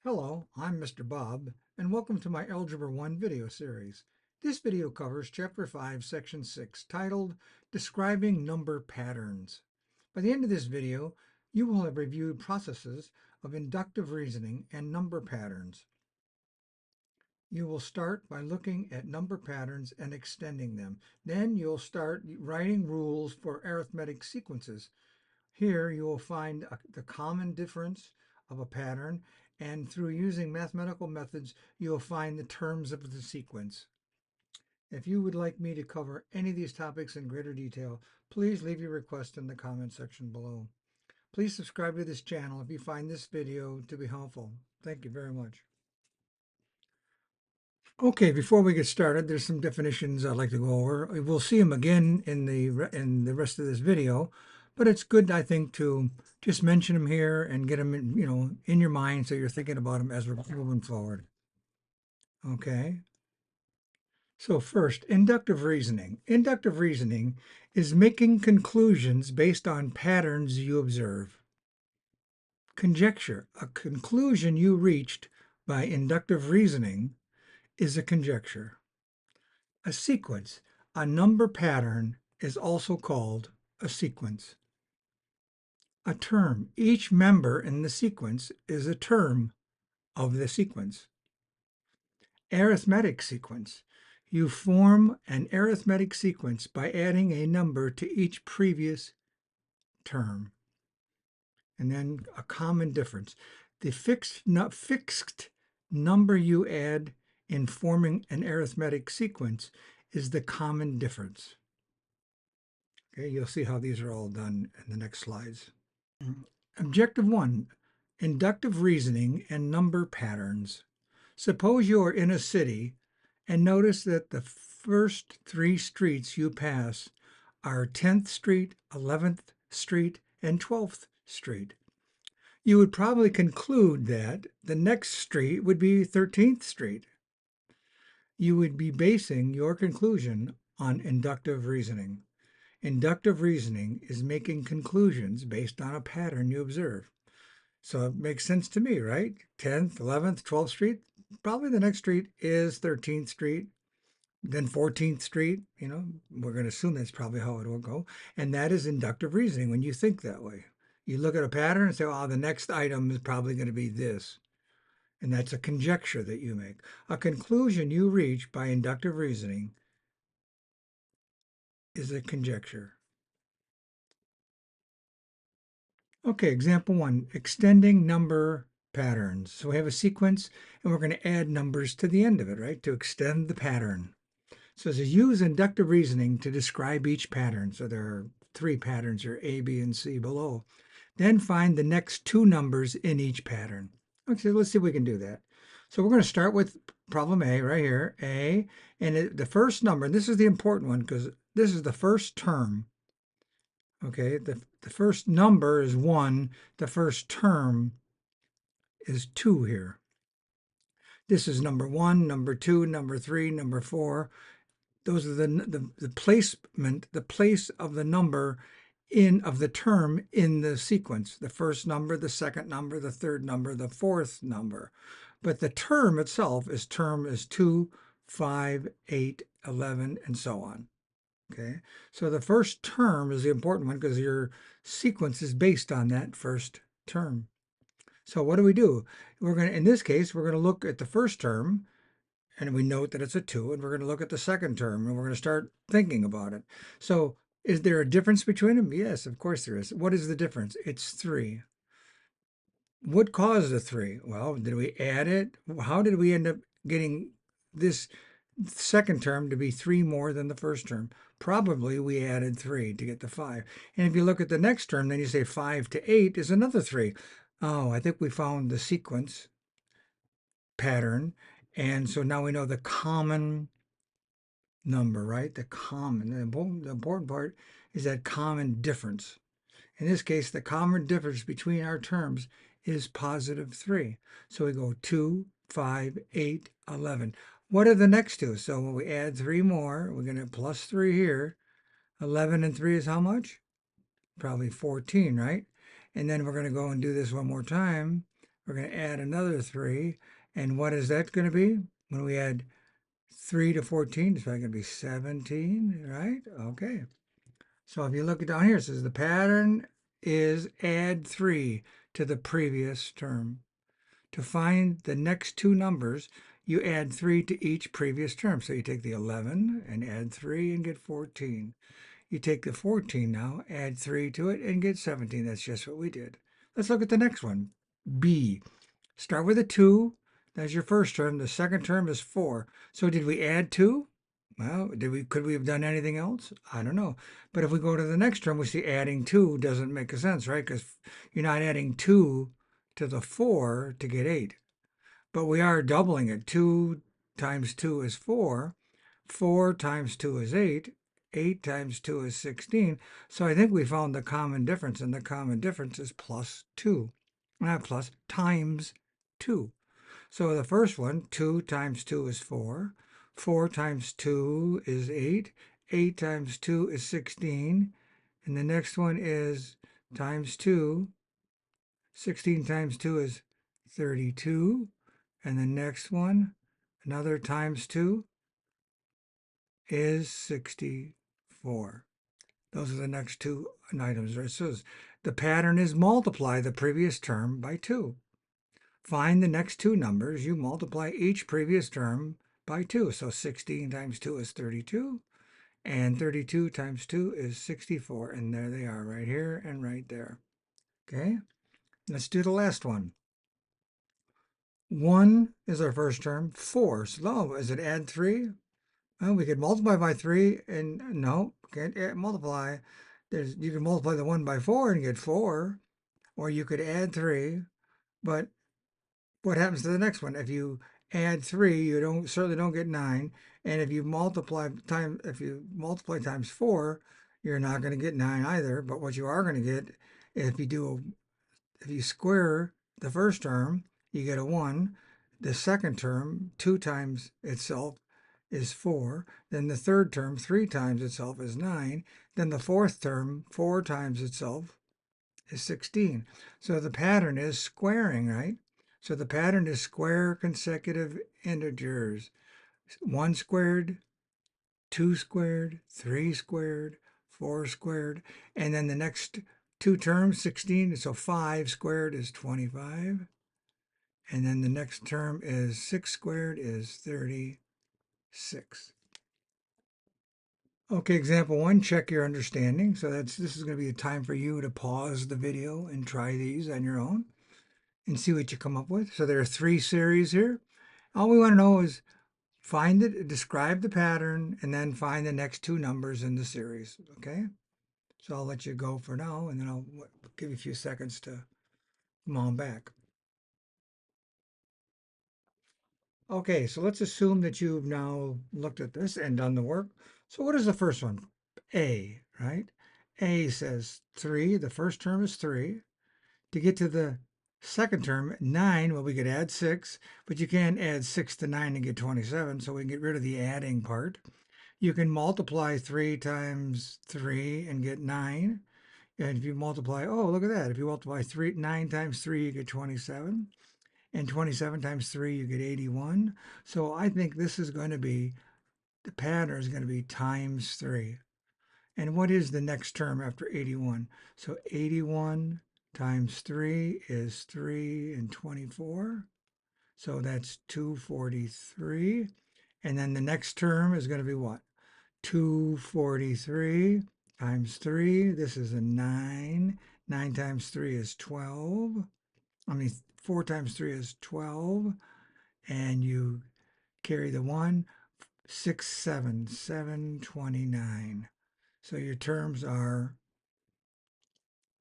Hello, I'm Mr. Bob, and welcome to my Algebra 1 video series. This video covers Chapter 5, Section 6, titled Describing Number Patterns. By the end of this video, you will have reviewed processes of inductive reasoning and number patterns. You will start by looking at number patterns and extending them. Then you'll start writing rules for arithmetic sequences. Here you will find the common difference of a pattern, and through using mathematical methods, you'll find the terms of the sequence. If you would like me to cover any of these topics in greater detail, please leave your request in the comment section below. Please subscribe to this channel if you find this video to be helpful. Thank you very much. Okay, before we get started, there's some definitions I'd like to go over. We'll see them again in the rest of this video, but it's good, I think, to just mention them here and get them in your mind so you're thinking about them as we're moving forward. Okay. So first, inductive reasoning. Inductive reasoning is making conclusions based on patterns you observe. Conjecture. A conclusion you reached by inductive reasoning is a conjecture. A sequence, a number pattern, is also called a sequence. A term, each member in the sequence is a term of the sequence. Arithmetic sequence. You form an arithmetic sequence by adding a number to each previous term. And then a common difference. The fixed number you add in forming an arithmetic sequence is the common difference. Okay, you'll see how these are all done in the next slides. Objective 1, inductive reasoning and number patterns. Suppose you are in a city and notice that the first three streets you pass are 10th Street, 11th Street, and 12th Street. You would probably conclude that the next street would be 13th Street. You would be basing your conclusion on inductive reasoning. Inductive reasoning is making conclusions based on a pattern you observe. So it makes sense to me, right? 10th, 11th, 12th Street, probably the next street is 13th Street, then 14th Street. We're going to assume that's probably how it will go. And that is inductive reasoning when you think that way. You look at a pattern and say, oh, the next item is probably going to be this. And that's a conjecture that you make. A conclusion you reach by inductive reasoning is a conjecture. Okay, example 1, extending number patterns. So we have a sequence and we're going to add numbers to the end of it, right, to extend the pattern. So it says use inductive reasoning to describe each pattern. So there are 3 patterns here, A, B, and C below. Then find the next 2 numbers in each pattern. Okay, let's see if we can do that. So we're going to start with problem A right here, A, and the first number, and this is the important one because this is the first term. Okay, the first number is 1, the first term is 2 here. This is number 1, number 2, number 3, number 4. Those are the placement, the place of the number of the term in the sequence. The first number, the second number, the third number, the fourth number. But the term itself is 2, 5, 8, 11, and so on. Okay, so the first term is the important one because your sequence is based on that first term. So what do? In this case, we're going to look at the first term, and we note that it's a 2, and we're going to look at the second term, and we're going to start thinking about it. So is there a difference between them? Yes, of course there is. What is the difference? It's 3. What caused the 3? Well, did we add it? How did we end up getting this second term to be 3 more than the first term? Probably we added 3 to get the 5. And if you look at the next term, then you say 5 to 8 is another 3. Oh, I think we found the sequence pattern. And so now we know the common number, right? The important part is that common difference. In this case, the common difference between our terms is positive 3. So we go 2, 5, 8, 11. What are the next 2? So when we add 3 more, we're going to plus 3 here. 11 and 3 is how much? Probably 14, right? And then we're going to go and do this one more time. We're going to add another 3. And what is that going to be? When we add 3 to 14, it's probably going to be 17, right? Okay. So if you look down here, it says the pattern is add 3 to the previous term. To find the next two numbers, you add 3 to each previous term. So you take the 11 and add 3 and get 14. You take the 14 now, add 3 to it, and get 17. That's just what we did. Let's look at the next one. B. Start with a 2. That's your first term. The second term is 4. So did we add 2? Well, could we have done anything else? I don't know. But if we go to the next term, we see adding 2 doesn't make a sense, right? Because you're not adding 2 to the 4 to get 8. But we are doubling it. 2 times 2 is 4. 4 times 2 is 8. 8 times 2 is 16. So I think we found the common difference, and the common difference is plus 2. Not plus, times 2. So the first one, 2 times 2 is 4. 4 times 2 is 8. 8 times 2 is 16. And the next one is times 2. 16 times 2 is 32. And the next one, another times 2, is 64. Those are the next two items, right? So the pattern is multiply the previous term by 2. Find the next two numbers. You multiply each previous term by 2. So 16 times 2 is 32. And 32 times 2 is 64. And there they are, right here and right there. Okay? Let's do the last one. 1 is our first term. 4. So is it add 3? Well, we could multiply by 3, and no, can't multiply. You can multiply the 1 by 4 and get 4, or you could add 3. But what happens to the next one? If you add 3, you certainly don't get 9. And if you multiply times 4, you're not going to get 9 either. But what you are going to get, if you square the first term, you get a 1. The second term, 2 times itself, is 4. Then the third term, 3 times itself, is 9. Then the fourth term, 4 times itself, is 16. So the pattern is squaring, right? So the pattern is square consecutive integers. 1 squared, 2 squared, 3 squared, 4 squared. And then the next two terms, 16. So 5 squared is 25. And then the next term is 6 squared is 36. Okay, example 1, check your understanding. So this is going to be a time for you to pause the video and try these on your own and see what you come up with. So there are 3 series here. All we want to know is describe the pattern, and then find the next two numbers in the series, okay? So I'll let you go for now, and then I'll give you a few seconds to come on back. Okay, so let's assume that you've now looked at this and done the work. So what is the first one? A, right? A says 3. The first term is 3. To get to the second term, 9, well, we could add 6, but you can't add 6 to 9 and get 27, so we can get rid of the adding part. You can multiply 3 times 3 and get 9. And if you multiply, oh, look at that. If you multiply 9 times 3, you get 27. And 27 times 3, you get 81. So I think this is going to be, the pattern is going to be times 3. And what is the next term after 81? So 81 times 3 is 3 and 24. So that's 243. And then the next term is going to be what? 243 times 3. This is a 9. 9 times 3 is 12. 4 times 3 is 12. And you carry the 1. 6, 7, 729. So your terms are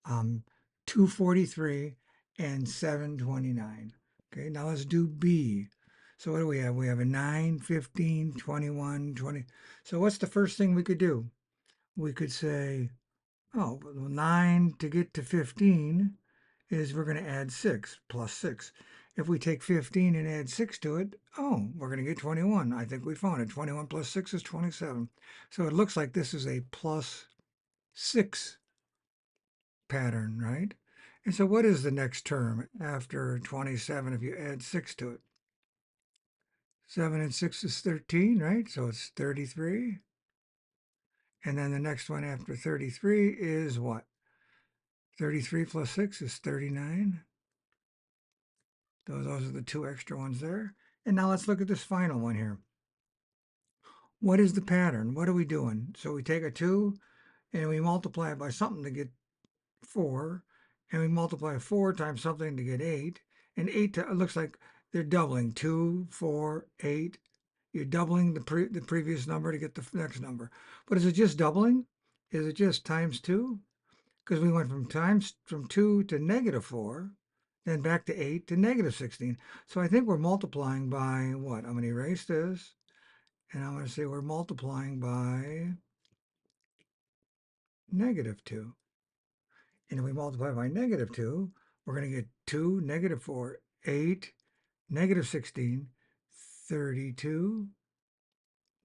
243 and 729. Okay, now let's do B. So what do we have? We have a 9, 15, 21, 20. So what's the first thing we could do? We could say, oh, 9 to get to 15 is we're going to add 6 plus 6. If we take 15 and add 6 to it, oh, we're going to get 21. I think we found it. 21 plus 6 is 27. So it looks like this is a plus 6 pattern, right? And so what is the next term after 27 if you add 6 to it? 7 and 6 is 13, right? So it's 33. And then the next one after 33 is what? 33 plus 6 is 39. Those are the two extra ones there. And now let's look at this final one here. What is the pattern? What are we doing? So we take a 2 and we multiply it by something to get 4. And we multiply 4 times something to get 8. And 8 it looks like they're doubling. 2, 4, 8. You're doubling the previous number to get the next number. But is it just doubling? Is it just times 2? Because we went from 2 to -4, then back to 8 to -16. So I think we're multiplying by what? I'm going to erase this, and I'm going to say we're multiplying by -2. And if we multiply by -2, we're going to get 2, -4, 8, -16, 32,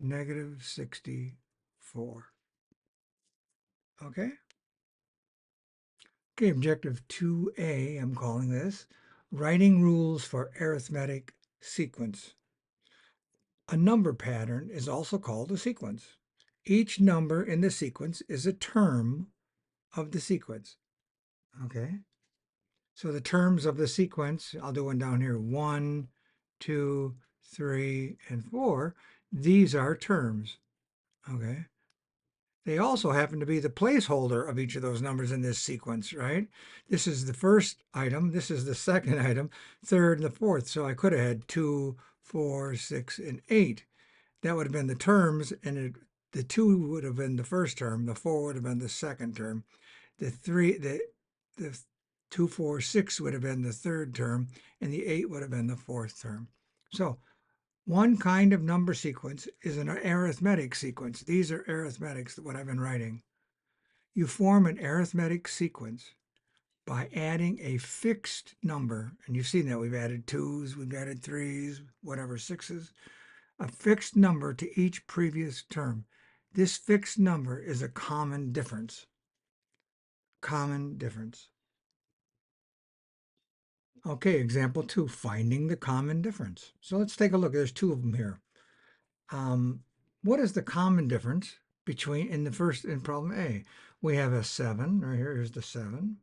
-64. Okay? Okay, objective 2A, I'm calling this, writing rules for arithmetic sequence. A number pattern is also called a sequence. Each number in the sequence is a term of the sequence. Okay, so the terms of the sequence, I'll do one down here, 1, 2, 3, and 4. These are terms. Okay, they also happen to be the placeholder of each of those numbers in this sequence, right? This is the first item, this is the second item, third and the fourth. So I could have had 2, 4, 6, and 8. That would have been the terms, and the 2 would have been the first term, the 4 would have been the second term, the 2, 4, 6 would have been the third term, and the 8 would have been the fourth term. So one kind of number sequence is an arithmetic sequence. These are arithmetics, what I've been writing. You form an arithmetic sequence by adding a fixed number. And you've seen that we've added 2s, we've added 3s, whatever, 6s. A fixed number to each previous term. This fixed number is a common difference. Common difference. Okay, example 2, finding the common difference. So let's take a look. There's 2 of them here. What is the common difference between in problem A? We have a 7 right here. Here's the 7,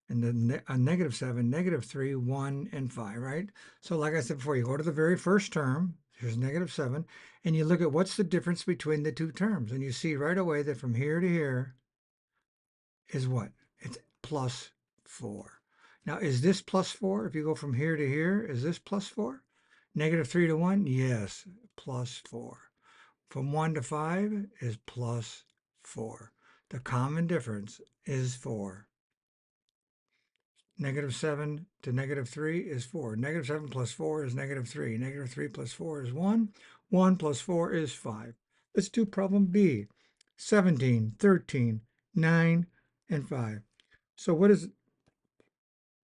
and then a -7, -3, 1, and 5. Right. So like I said before, you go to the very first term. Here's -7, and you look at what's the difference between the two terms, and you see right away that from here to here is what? It's +4. Now, is this +4? If you go from here to here, is this +4? -3 to 1? Yes, +4. From 1 to 5 is +4. The common difference is 4. -7 to -3 is 4. -7 plus 4 is -3. -3 plus 4 is 1. 1 plus 4 is 5. Let's do problem B. 17, 13, 9, and 5. So what is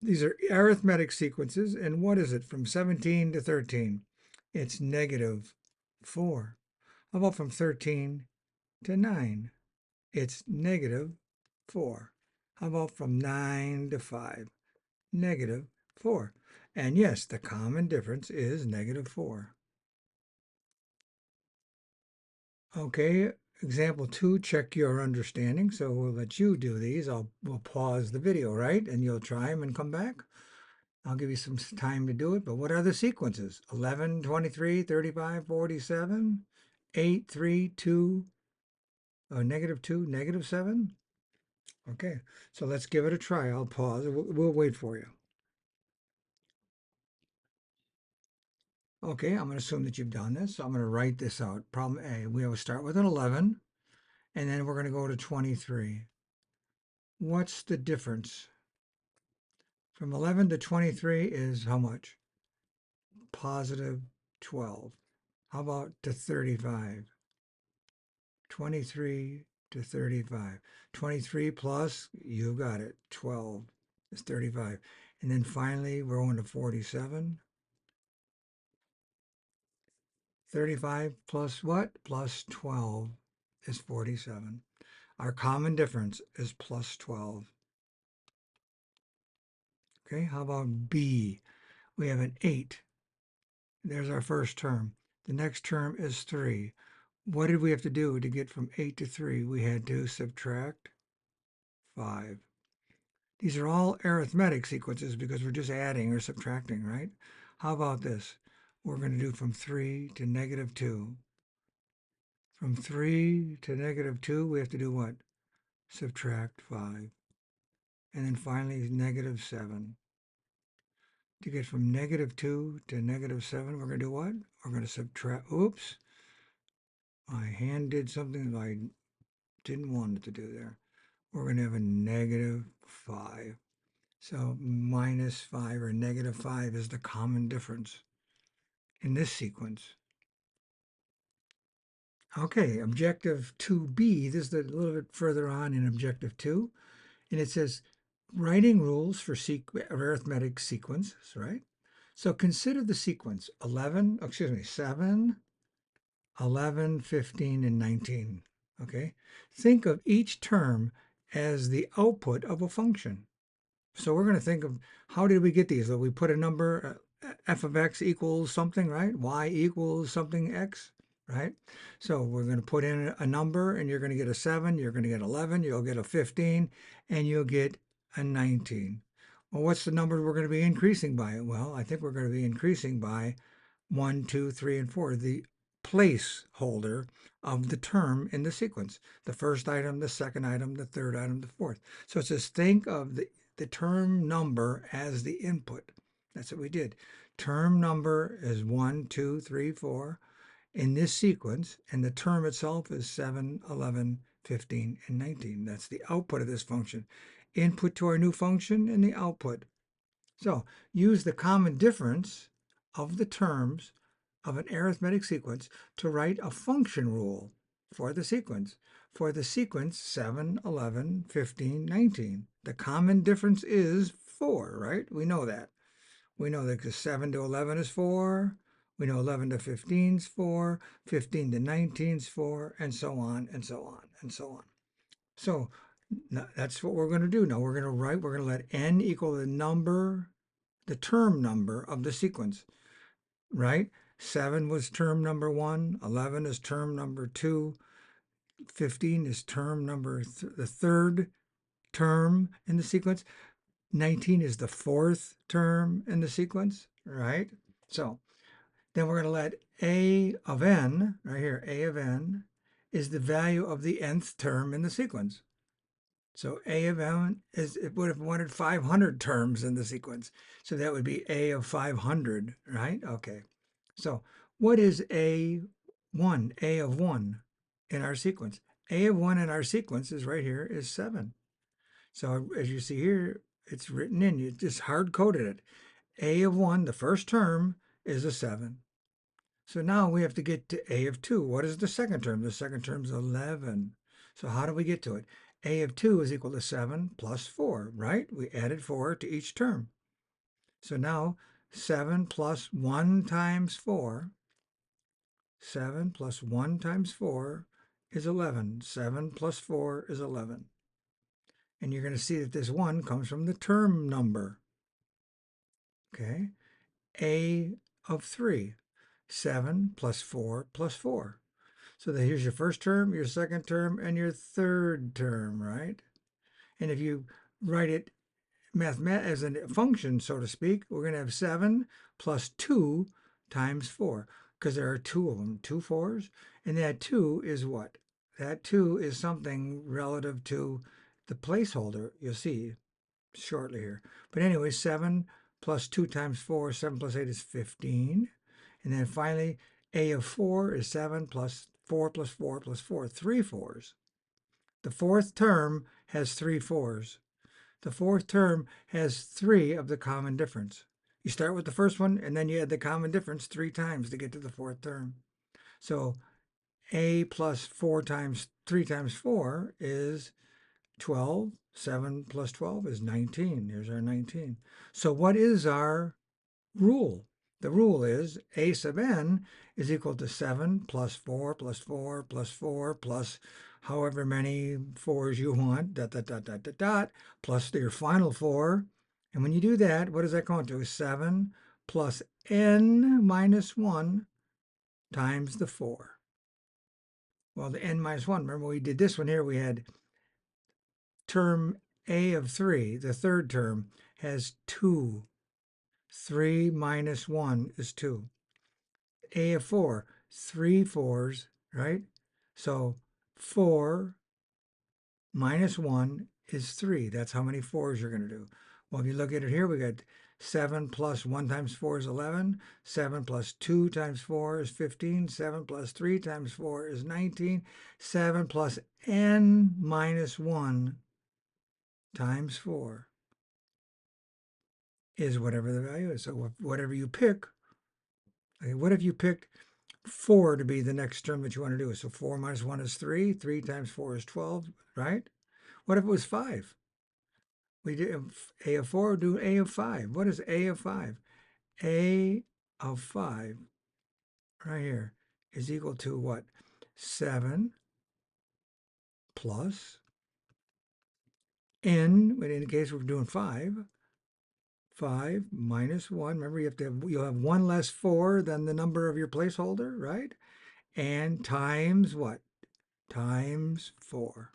these are arithmetic sequences, and what is it from 17 to 13? It's -4. How about from 13 to 9? It's -4. How about from 9 to 5? -4. And yes, the common difference is -4. Okay, example 2, check your understanding. So we'll let you do these. We'll pause the video, right? And you'll try them and come back. I'll give you some time to do it. But what are the sequences? 11, 23, 35, 47, 8, 3, 2, -2, -7. Okay, so let's give it a try. I'll pause. We'll wait for you. Okay, I'm going to assume that you've done this. So I'm going to write this out. Problem A, we will start with an 11, and then we're going to go to 23. What's the difference? From 11 to 23 is how much? +12. How about to 35? 23 to 35. 23 plus, you got it, 12 is 35. And then finally, we're going to 47. 35 plus what? Plus 12 is 47. Our common difference is +12. Okay, how about B? We have an 8. There's our first term. The next term is 3. What did we have to do to get from 8 to 3? We had to subtract 5. These are all arithmetic sequences because we're just adding or subtracting, right? How about this? We're going to do from 3 to negative 2. From 3 to negative 2, we have to do what? Subtract 5. And then finally, negative 7. To get from negative 2 to negative 7, we're going to do what? We're going to subtract. Oops. My hand did something that I didn't want it to do there. We're going to have a negative 5. So minus 5 or negative 5 is the common difference in this sequence. Okay, objective 2b, this is a little bit further on in objective 2, and it says writing rules for arithmetic sequences, right? So consider the sequence 7, 11, 15, and 19, okay? Think of each term as the output of a function. So we're going to think of how did we get these? So we put a number, f of x equals something, right? Y equals something x, right? So we're going to put in a number and you're going to get a 7, you're going to get 11, you'll get a 15, and you'll get a 19. Well, what's the number we're going to be increasing by? Well, I think we're going to be increasing by 1, 2, 3, and 4, the placeholder of the term in the sequence. The first item, the second item, the third item, the fourth. So it says think of the term number as the input. That's what we did. Term number is 1, 2, 3, 4 in this sequence, and the term itself is 7, 11, 15, and 19. That's the output of this function. Input to our new function and the output. So use the common difference of the terms of an arithmetic sequence to write a function rule for the sequence. For the sequence 7, 11, 15, 19. The common difference is 4, right? We know that. We know that because 7 to 11 is 4. We know 11 to 15 is 4. 15 to 19 is 4, and so on, and so on, and so on. So that's what we're going to do. Now we're going to let n equal the term number of the sequence, right? 7 was term number 1, 11 is term number 2, 15 is term number the third term in the sequence, 19 is the fourth term in the sequence, right? So then we're going to let a of n, right here, a of n is the value of the nth term in the sequence. So a of n it would have wanted 500 terms in the sequence. So that would be a of 500, right? Okay. So what is a1, a of 1 in our sequence? A of 1 in our sequence is right here is 7. So as you see here, it's written in, you just hard coded it. A of 1, the first term, is a 7. So now we have to get to a of 2. What is the second term? The second term is 11. So how do we get to it? A of 2 is equal to 7 plus 4, right? We added 4 to each term. So now 7 plus 1 times 4, 7 plus 1 times 4 is 11. 7 plus 4 is 11. And you're going to see that this 1 comes from the term number. Okay? A of 3, 7 plus 4 plus 4. So here's your first term, your second term, and your third term, right? And if you write it as a function, so to speak, we're going to have 7 plus 2 times 4, because there are 2 of them, 2 4s, and that 2 is what? That 2 is something relative to the placeholder, you'll see shortly here. But anyway, 7 plus 2 times 4, 7 plus 8 is 15. And then finally, a of 4 is 7 plus 4 plus 4 plus 4, 3 4s. The fourth term has 3 4s. The fourth term has 3 of the common difference. You start with the first one, and then you add the common difference 3 times to get to the fourth term. So a plus 4 times 3 times 4 is 12. 7 plus 12 is 19. Here's our 19. So what is our rule? The rule is a sub n is equal to 7 plus 4 plus 4 plus 4 plus however many 4s you want, dot, dot, dot, dot, dot, dot, plus your final 4, And when you do that, what does that come out to? 7 plus n minus 1 times the 4. Well, the n minus 1, remember we did this one here, we had term a of 3, the third term, has 2. 3 minus 1 is 2. A of 4, 3 fours, right? So 4 minus 1 is 3. That's how many 4s you're going to do. Well, if you look at it here, we got 7 plus 1 times 4 is 11. 7 plus 2 times 4 is 15. 7 plus 3 times 4 is 19. 7 plus n minus 1 times 4 is whatever the value is. So whatever you pick, okay, what if you picked 4 to be the next term that you want to do? So 4 minus 1 is 3. 3 times 4 is 12, right? What if it was 5? We did a of 4, do a of 5. What is a of 5? A of 5, right here, is equal to what? 7 plus n, but in the case we're doing 5, 5 minus 1. Remember, you'll have 1 less 4 than the number of your placeholder, right? And times what? Times 4.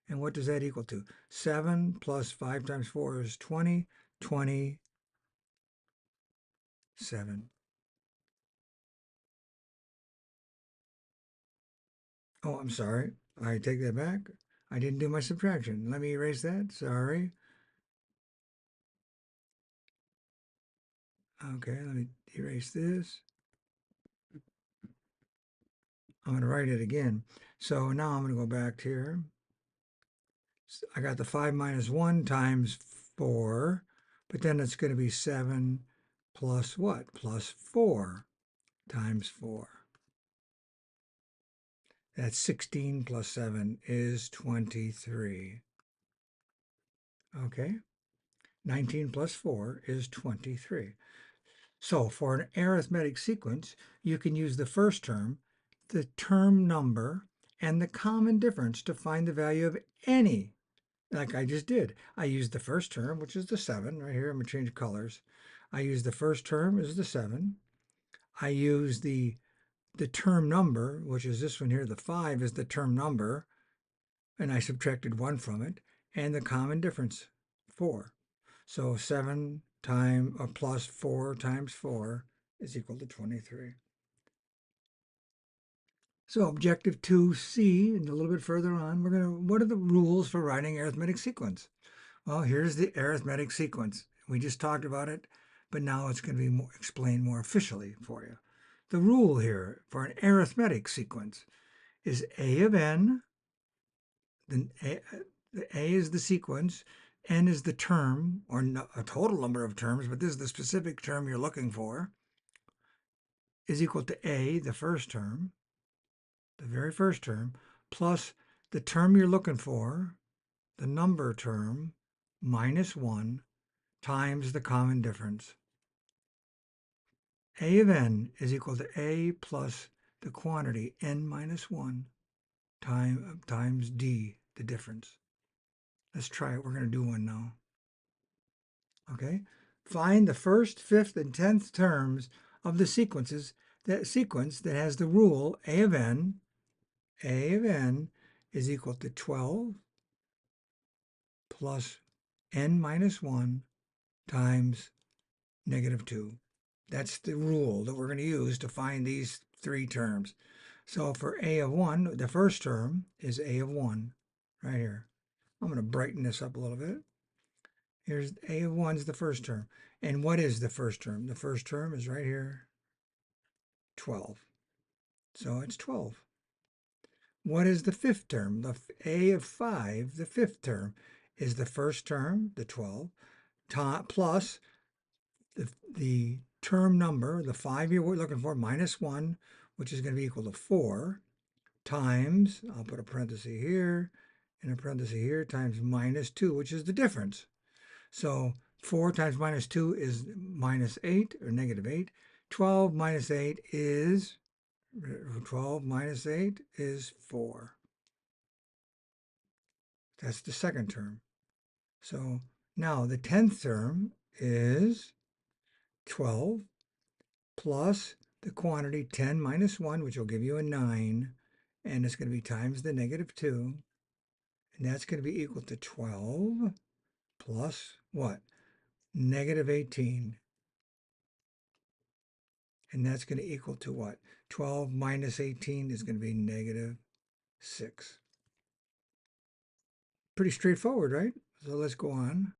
And what does that equal to? 7 plus 5 times 4 is 20. 27. Oh, I'm sorry. I take that back. I didn't do my subtraction. Let me erase that. Sorry. Okay, let me erase this. I'm going to write it again. So now I'm going to go back here. I got the 5 minus 1 times 4, but then it's going to be 7 plus what? Plus 4 times 4. That's 16 plus 7 is 23. Okay? 19 plus 4 is 23. So for an arithmetic sequence, you can use the first term, the term number, and the common difference to find the value of any, like I just did. I used the first term, which is the 7. Right here, I'm going to change colors. I use the first term is the 7. I use the term number, which is this one here, the 5 is the term number, and I subtracted 1 from it, and the common difference, 4. So 7 times plus 4 times 4 is equal to 23. So objective 2C, and a little bit further on, what are the rules for writing arithmetic sequence? Well, here's the arithmetic sequence. We just talked about it, but now it's going to be explained more officially for you. The rule here for an arithmetic sequence is A of n, then A is the sequence, n is the term, or a total number of terms, but this is the specific term you're looking for, is equal to A, the first term, the very first term, plus the term you're looking for, the number term, minus 1, times the common difference. A of n is equal to A plus the quantity n minus 1 times d, the difference. Let's try it. We're going to do one now. Okay? Find the first, fifth, and 10th terms of the sequence that has the rule A of n is equal to 12 plus n minus 1 times negative 2. That's the rule that we're going to use to find these 3 terms. So for A of 1, the first term is A of 1 right here. I'm going to brighten this up a little bit. Here's A of 1 is the first term. And what is the first term? The first term is right here, 12. So it's 12. What is the fifth term? The A of 5, the fifth term, is the first term, the 12, plus the term number, the 5 you're looking for, minus 1, which is going to be equal to 4, times, I'll put a parenthesis here, and a parenthesis here, times minus 2, which is the difference. So 4 times minus 2 is minus 8, or negative 8. 12 minus 8 is 4. That's the second term. So Now the 10th term is 12 plus the quantity 10 minus 1, which will give you a 9, and it's going to be times the negative 2, and that's going to be equal to 12 plus what? Negative 18. And that's going to equal to what? 12 minus 18 is going to be negative 6. Pretty straightforward, right? So let's go on.